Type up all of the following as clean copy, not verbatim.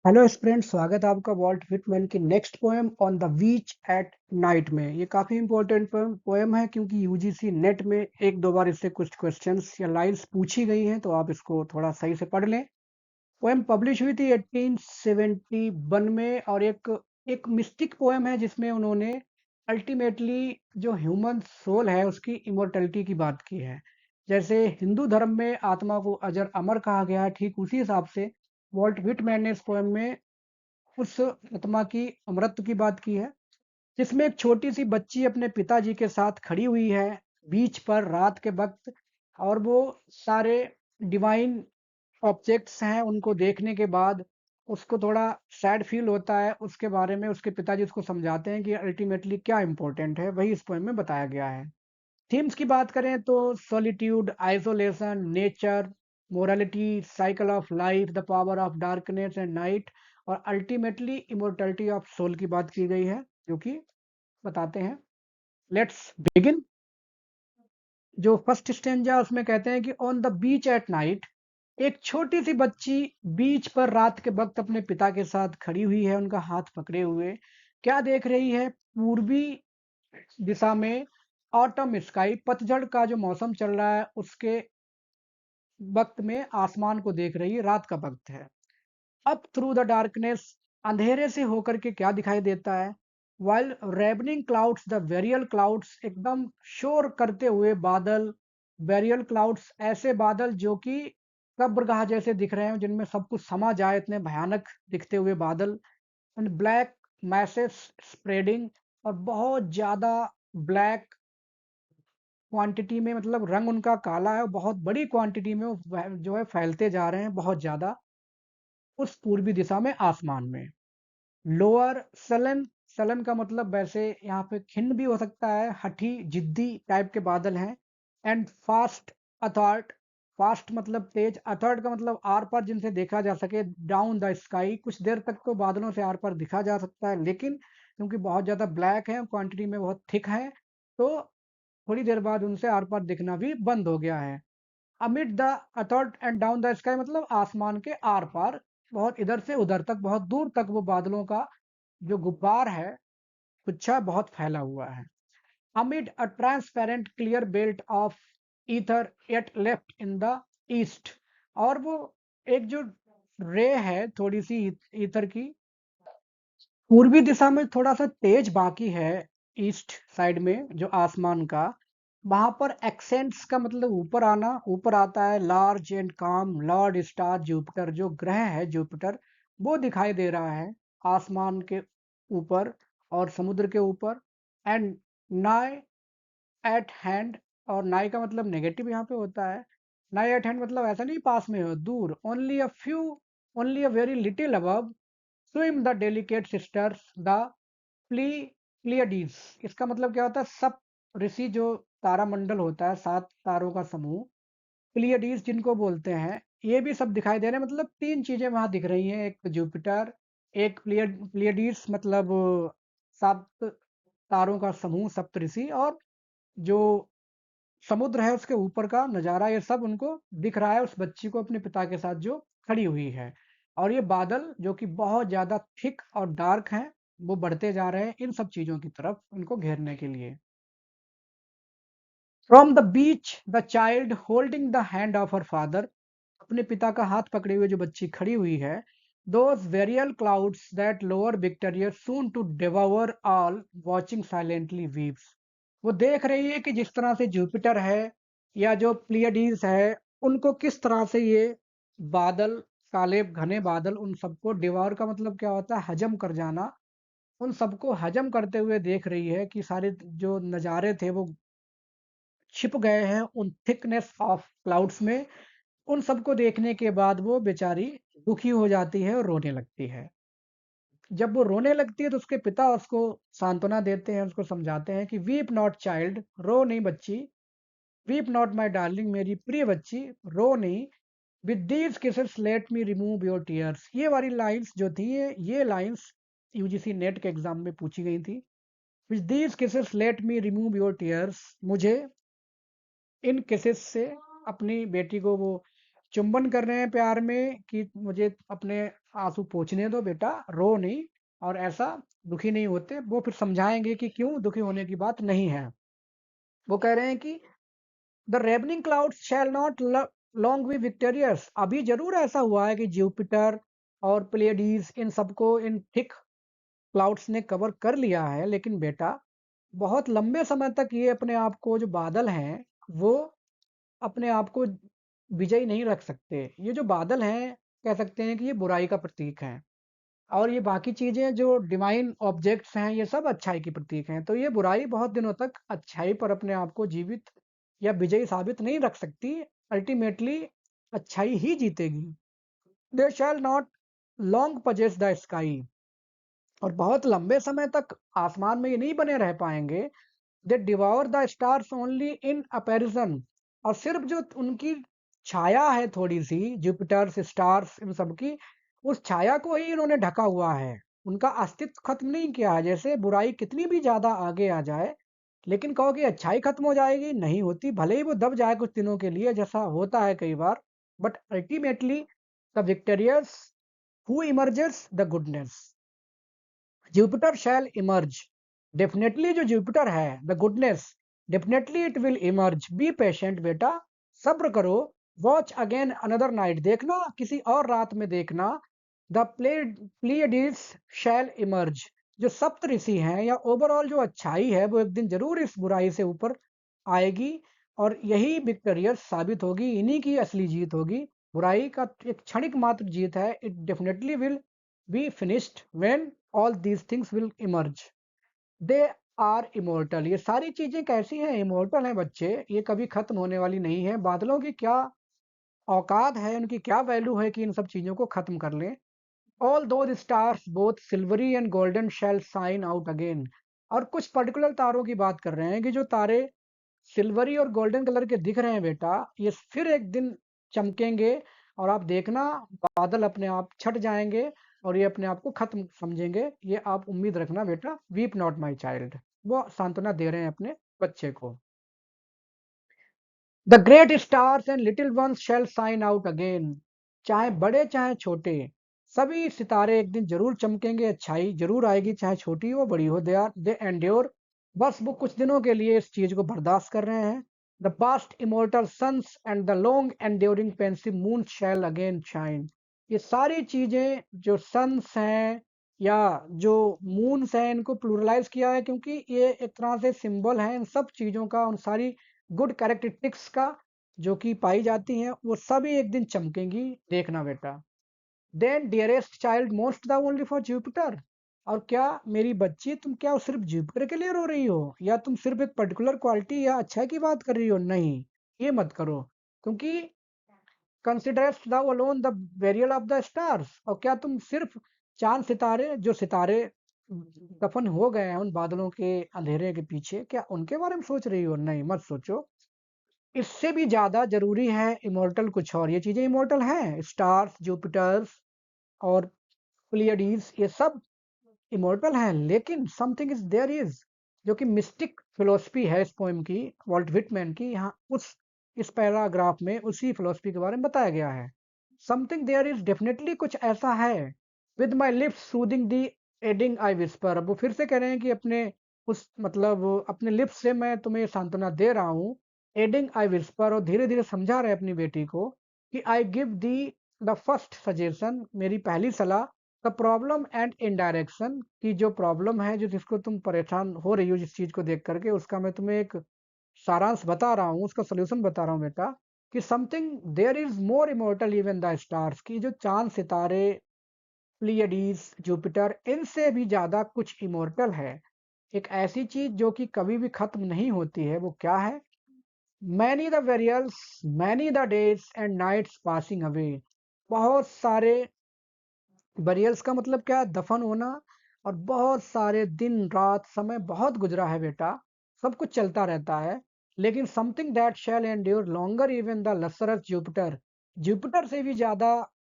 Hello student, स्वागत है आपका वॉल्ट विटमैन की next poem on the beach at night में। ये काफ़ी इंपॉर्टेंट पोएम है क्योंकि यूजीसी नेट में एक दो बार इससे कुछ क्वेश्चंस या लाइंस पूछी गई हैं, तो आप इसको थोड़ा सही से पढ़ लें। पोएम पब्लिश हुई थी 1871 में और एक एक मिस्टिक पोएम है जिसमें उन्होंने अल्टीमेटली जो ह्यूमन सोल है उसकी इमोर्टलिटी की बात की है। जैसे हिंदू धर्म में आत्मा को अजर अमर कहा गया है, ठीक उसी हिसाब से वॉल्ट विटमैन ने इस पोएम में उस आत्मा की अमरत्व की बात की है, जिसमें एक छोटी सी बच्ची अपने पिताजी के साथ खड़ी हुई है बीच पर रात के वक्त। और वो सारे डिवाइन ऑब्जेक्ट्स हैं, उनको देखने के बाद उसको थोड़ा सैड फील होता है। उसके बारे में उसके पिताजी उसको समझाते हैं कि अल्टीमेटली क्या इंपॉर्टेंट है, वही इस पोएम में बताया गया है। थीम्स की बात करें तो solitude, isolation, nature, morality, cycle of life, the power of darkness and night और अल्टीमेटली इमोर्टलिटी ऑफ सोल की बात की गई है, जो कि बताते हैं। Let's begin. जो फर्स्ट स्टेंजा उसमें कहते हैं कि on the beach at night, एक छोटी सी बच्ची बीच पर रात के वक्त अपने पिता के साथ खड़ी हुई है, उनका हाथ पकड़े हुए। क्या देख रही है? पूर्वी दिशा में ऑटम स्काई, पतझड़ का जो मौसम चल रहा है उसके वक्त में आसमान को देख रही है, रात का वक्त है। अप थ्रू द डार्कनेस, अंधेरे से होकर के क्या दिखाई देता है? वाइल रेवनिंग क्लाउड्स, द वेरियल क्लाउड्स, एकदम शोर करते हुए बादल। वेरियल क्लाउड्स, ऐसे बादल जो कि कब्रगाह जैसे दिख रहे हैं, जिनमें सब कुछ समा जाए, इतने भयानक दिखते हुए बादल। एंड ब्लैक मैसेस स्प्रेडिंग, और बहुत ज्यादा ब्लैक क्वांटिटी में, मतलब रंग उनका काला है और बहुत बड़ी क्वांटिटी में वो जो है फैलते जा रहे हैं बहुत ज्यादा उस पूर्वी दिशा में आसमान में। लोअर सलन, सलन का मतलब वैसे यहाँ पे खिन्न भी हो सकता है, हठी जिद्दी टाइप के बादल हैं। एंड फास्ट अथॉर्ट, फास्ट मतलब तेज, अथॉर्ट का मतलब आर पार जिनसे देखा जा सके। डाउन द स्काई, कुछ देर तक तो बादलों से आर पार दिखा जा सकता है, लेकिन क्योंकि बहुत ज्यादा ब्लैक है, क्वांटिटी में बहुत थिक है, तो थोड़ी देर बाद उनसे आर पार दिखना भी बंद हो गया है। अमिड द अथॉट एंड डाउन द स्काई मतलब आसमान के आर पार, बहुत इधर से उधर तक, बहुत दूर तक वो बादलों का जो गुब्बार है, गुच्छा बहुत फैला हुआ है। Amid a transparent clear belt of ether at left in the east, और वो एक जो रे है थोड़ी सी ईथर की पूर्वी दिशा में थोड़ा सा तेज बाकी है, ईस्ट साइड में जो आसमान का, वहां पर एक्सेंट्स का मतलब ऊपर आना, ऊपर आता है लार्ज एंड काम लॉर्ड स्टार जुपिटर, जो ग्रह है जुपिटर, वो दिखाई दे रहा है आसमान के ऊपर और समुद्र के ऊपर। एंड नाई एट हैंड, और नाई का मतलब नेगेटिव यहाँ पे होता है। नाई एट हैंड मतलब ऐसा नहीं पास में हो, दूर। Only a few, only a very little above swim the delicate sisters the प्ली प्लियडीज। इसका मतलब क्या होता है? सब ऋषि, जो तारामंडल होता है, 7 तारों का समूह, प्लियडीज जिनको बोलते हैं, ये भी सब दिखाई दे रहे हैं। मतलब 3 चीजें वहां दिख रही हैं, एक जुपिटर, एक प्लियडीज मतलब 7 तारों का समूह, सप्तऋषि, और जो समुद्र है उसके ऊपर का नजारा, ये सब उनको दिख रहा है उस बच्ची को अपने पिता के साथ जो खड़ी हुई है। और ये बादल जो कि बहुत ज्यादा थिक और डार्क हैं, वो बढ़ते जा रहे हैं इन सब चीजों की तरफ उनको घेरने के लिए। From the beach the child holding the hand of her father, अपने पिता का हाथ पकड़े हुए जो बच्ची खड़ी हुई है। Those burial clouds that lower victorious soon to devour all watching silently weeps, वो देख रही है कि जिस तरह से जुपिटर है या जो प्लियडीज है, उनको किस तरह से ये बादल, काले घने बादल, उन सबको डिवोर का मतलब क्या होता है? हजम कर जाना। उन सबको हजम करते हुए देख रही है कि सारे जो नज़ारे थे वो छिप गए हैं उन थिकनेस ऑफ क्लाउड्स में। उन सबको देखने के बाद वो बेचारी दुखी हो जाती है और रोने लगती है। जब वो रोने लगती है तो उसके पिता उसको सांत्वना देते हैं, उसको समझाते हैं कि वीप नॉट चाइल्ड, रो नहीं बच्ची। वीप नॉट माय डार्लिंग, मेरी प्रिय बच्ची, रो नहीं। With these kisses let me remove your tears, ये वाली लाइंस जो थी, ये लाइंस यूजीसी नेट के एग्जाम में पूछी गई थी। With these kisses let me remove your tears, मुझे इन केसेस से अपनी बेटी को वो चुंबन कर रहे हैं प्यार में कि मुझे अपने आंसू पोंछने दो बेटा, रो नहीं। और ऐसा दुखी नहीं होते। वो फिर समझाएंगे कि क्यों दुखी होने की बात नहीं है। वो कह रहे हैं कि the ravening clouds shall not long be victorious. अभी जरूर ऐसा हुआ है कि जुपिटर और प्लेडीज इन सबको इन थिक क्लाउड्स ने कवर कर लिया है, लेकिन बेटा बहुत लंबे समय तक ये अपने आप को, जो बादल हैं, वो अपने आप को विजयी नहीं रख सकते। ये जो बादल हैं, कह सकते हैं कि ये बुराई का प्रतीक हैं। और ये बाकी चीजें जो डिवाइन ऑब्जेक्ट्स हैं, ये सब अच्छाई की प्रतीक हैं। तो ये बुराई बहुत दिनों तक अच्छाई पर अपने आप को जीवित या विजयी साबित नहीं रख सकती। अल्टीमेटली अच्छाई ही जीतेगी। They shall not long possess the sky. और बहुत लंबे समय तक आसमान में ये नहीं बने रह पाएंगे। दे डिवॉर द स्टार्स ओनली इन अपेरिजन। और सिर्फ जो उनकी छाया है थोड़ी सी, जुपिटर स्टार्स इन सब की, उस छाया को ही इन्होंने ढका हुआ है। उनका अस्तित्व खत्म नहीं किया है। जैसे बुराई कितनी भी ज्यादा आगे आ जाए, लेकिन कहो कि अच्छाई खत्म हो जाएगी, नहीं होती। भले ही वो दब जाए कुछ दिनों के लिए, जैसा होता है कई बार, but ultimately the victorious who emerges the goodness. Jupiter shall emerge. Definitely जो जुपिटर है, the goodness, definitely it will emerge. Be patient बेटा, सब्र करो। वॉच अगेन अनदर नाइट, देखना किसी और रात में देखना। The Pleiades shall emerge. जो सप्त ऋषि हैं, या ओवरऑल जो अच्छाई है, वो एक दिन जरूर इस बुराई से ऊपर आएगी। और यही विक्टोरियस साबित होगी, इन्हीं की असली जीत होगी। बुराई का एक क्षणिक मात्र जीत है। It definitely will be finished when all these things will emerge. They are immortal. ये सारी चीजें कैसी हैं? इमोर्टल हैं बच्चे। ये कभी खत्म होने वाली नहीं है। बादलों की क्या औकात है, उनकी क्या वैल्यू है कि इन सब चीजों को खत्म कर लें। All two stars both silvery and golden shall shine out again. और कुछ पर्टिकुलर तारों की बात कर रहे हैं कि जो तारे सिल्वरी और गोल्डन कलर के दिख रहे हैं बेटा, ये फिर एक दिन चमकेंगे। और आप देखना, बादल अपने आप छट जाएंगे और ये अपने आप को खत्म समझेंगे। ये आप उम्मीद रखना बेटा। Weep not my child. वो सांत्वना दे रहे हैं अपने बच्चे को। The great stars and little ones shall shine out again. चाहे बड़े चाहे छोटे, सभी सितारे एक दिन जरूर चमकेंगे। अच्छाई जरूर आएगी, चाहे छोटी हो बड़ी हो। दे एंड्योर। बस वो कुछ दिनों के लिए इस चीज को बर्दाश्त कर रहे हैं। The past immortal suns and the long enduring pensive moon shall again shine. ये सारी चीजें जो सन्स हैं या जो मून्स हैं, इनको प्लूरलाइज किया है क्योंकि ये एक तरह से सिंबल है इन सब चीजों का, उन सारी गुड कैरेक्टरिस्टिक्स का जो कि पाई जाती हैं। वो सभी एक दिन चमकेंगी, देखना बेटा। Then dearest child most the only for Jupiter. और क्या मेरी बच्ची, तुम क्या सिर्फ जुपिटर के लिए रो रही हो, या तुम सिर्फ एक पर्टिकुलर क्वालिटी या अच्छा की बात कर रही हो? नहीं, ये मत करो। क्योंकि कंसिडरेस्ट thou alone the burial of the stars। और क्या तुम सिर्फ चांद सितारे, जो सितारे दफन हो गए हैं उन बादलों के अंधेरे के पीछे, क्या उनके बारे में सोच रही हो? नहीं, मत सोचो। इससे भी ज्यादा जरूरी है इमोर्टल कुछ और। ये चीजें इमोर्टल हैं, स्टार्स, जुपिटर्स और प्लियडीज, ये सब इमोर्टल हैं। लेकिन समथिंग इज देयर इज, जो कि मिस्टिक फिलोसफी है इस पोएम की, वॉल्ट विटमैन की। यहाँ उस इस पैराग्राफ में उसी फिलोसफी के बारे में बताया गया है। समथिंग देयर इज, डेफिनेटली कुछ ऐसा है। With my lips soothing the adding I whisper. अब वो फिर से कह रहे हैं कि अपने उस मतलब अपने लिप्स से मैं तुम्हें सांत्वना दे रहा हूँ। एडिंग आई विस्पर, और धीरे धीरे समझा रहे अपनी बेटी को कि I give the the first suggestion, मेरी पहली सलाह। द प्रॉब्लम एंड इनडायरेक्शन, की जो प्रॉब्लम है, जो जिसको तुम परेशान हो रही हो जिस चीज को देख करके, उसका मैं तुम्हें एक सारांश बता रहा हूँ, उसका सोल्यूशन बता रहा हूँ बेटा। कि something there is more immortal even the stars, की जो चांद सितारे, प्लियडीज, जुपिटर, इनसे भी ज्यादा कुछ इमोर्टल है। एक ऐसी चीज जो कि कभी भी खत्म नहीं होती है। वो क्या है? Many the burials, many the days and nights passing away. बहुत सारे बरियल्स का मतलब क्या है? दफन होना। और बहुत सारे दिन रात, समय बहुत गुजरा है बेटा, सब कुछ चलता रहता है। लेकिन something that shall endure longer even the lustrous Jupiter. Jupiter से भी ज्यादा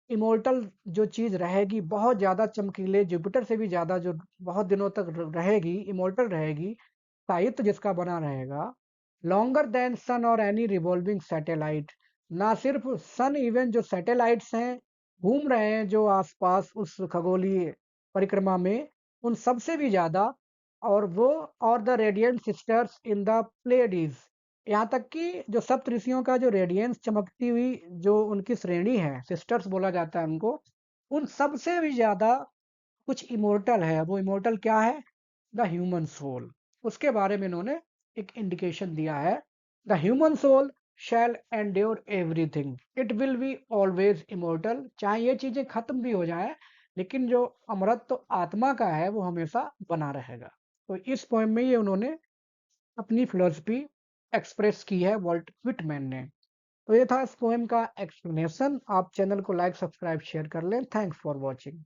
इमोर्टल जो चीज रहेगी, बहुत ज्यादा चमकीले, जुपिटर से भी ज्यादा जो बहुत दिनों तक रहेगी, इमोर्टल रहेगी, साहित्य जिसका बना रहेगा। लॉन्गर देन सन और एनी रिवॉल्विंग सैटेलाइट। ना सिर्फ सन, इवन जो सैटेलाइट्स हैं घूम रहे हैं जो आसपास उस खगोलीय परिक्रमा में, उन सबसे भी ज्यादा, और वो और the radiant sisters in the Pleiades, यहाँ तक कि जो सप्तऋषियों का जो रेडियंस चमकती हुई जो उनकी श्रेणी है, सिस्टर्स बोला जाता है उनको, उन सबसे भी ज्यादा कुछ इमोर्टल है। वो इमोर्टल क्या है? The human soul. उसके बारे में इन्होंने एक इंडिकेशन दिया है। The human soul shall endure everything, it will be always immortal. चाहे ये चीजें खत्म भी हो जाए, लेकिन जो अमरत्व आत्मा का है वो हमेशा बना रहेगा। तो इस पोएम में ये उन्होंने अपनी फिलोसफी एक्सप्रेस की है, वॉल्ट विटमैन ने। तो ये था इस पोएम का एक्सप्लेनेशन। आप चैनल को लाइक, सब्सक्राइब, शेयर कर लें। Thanks for watching.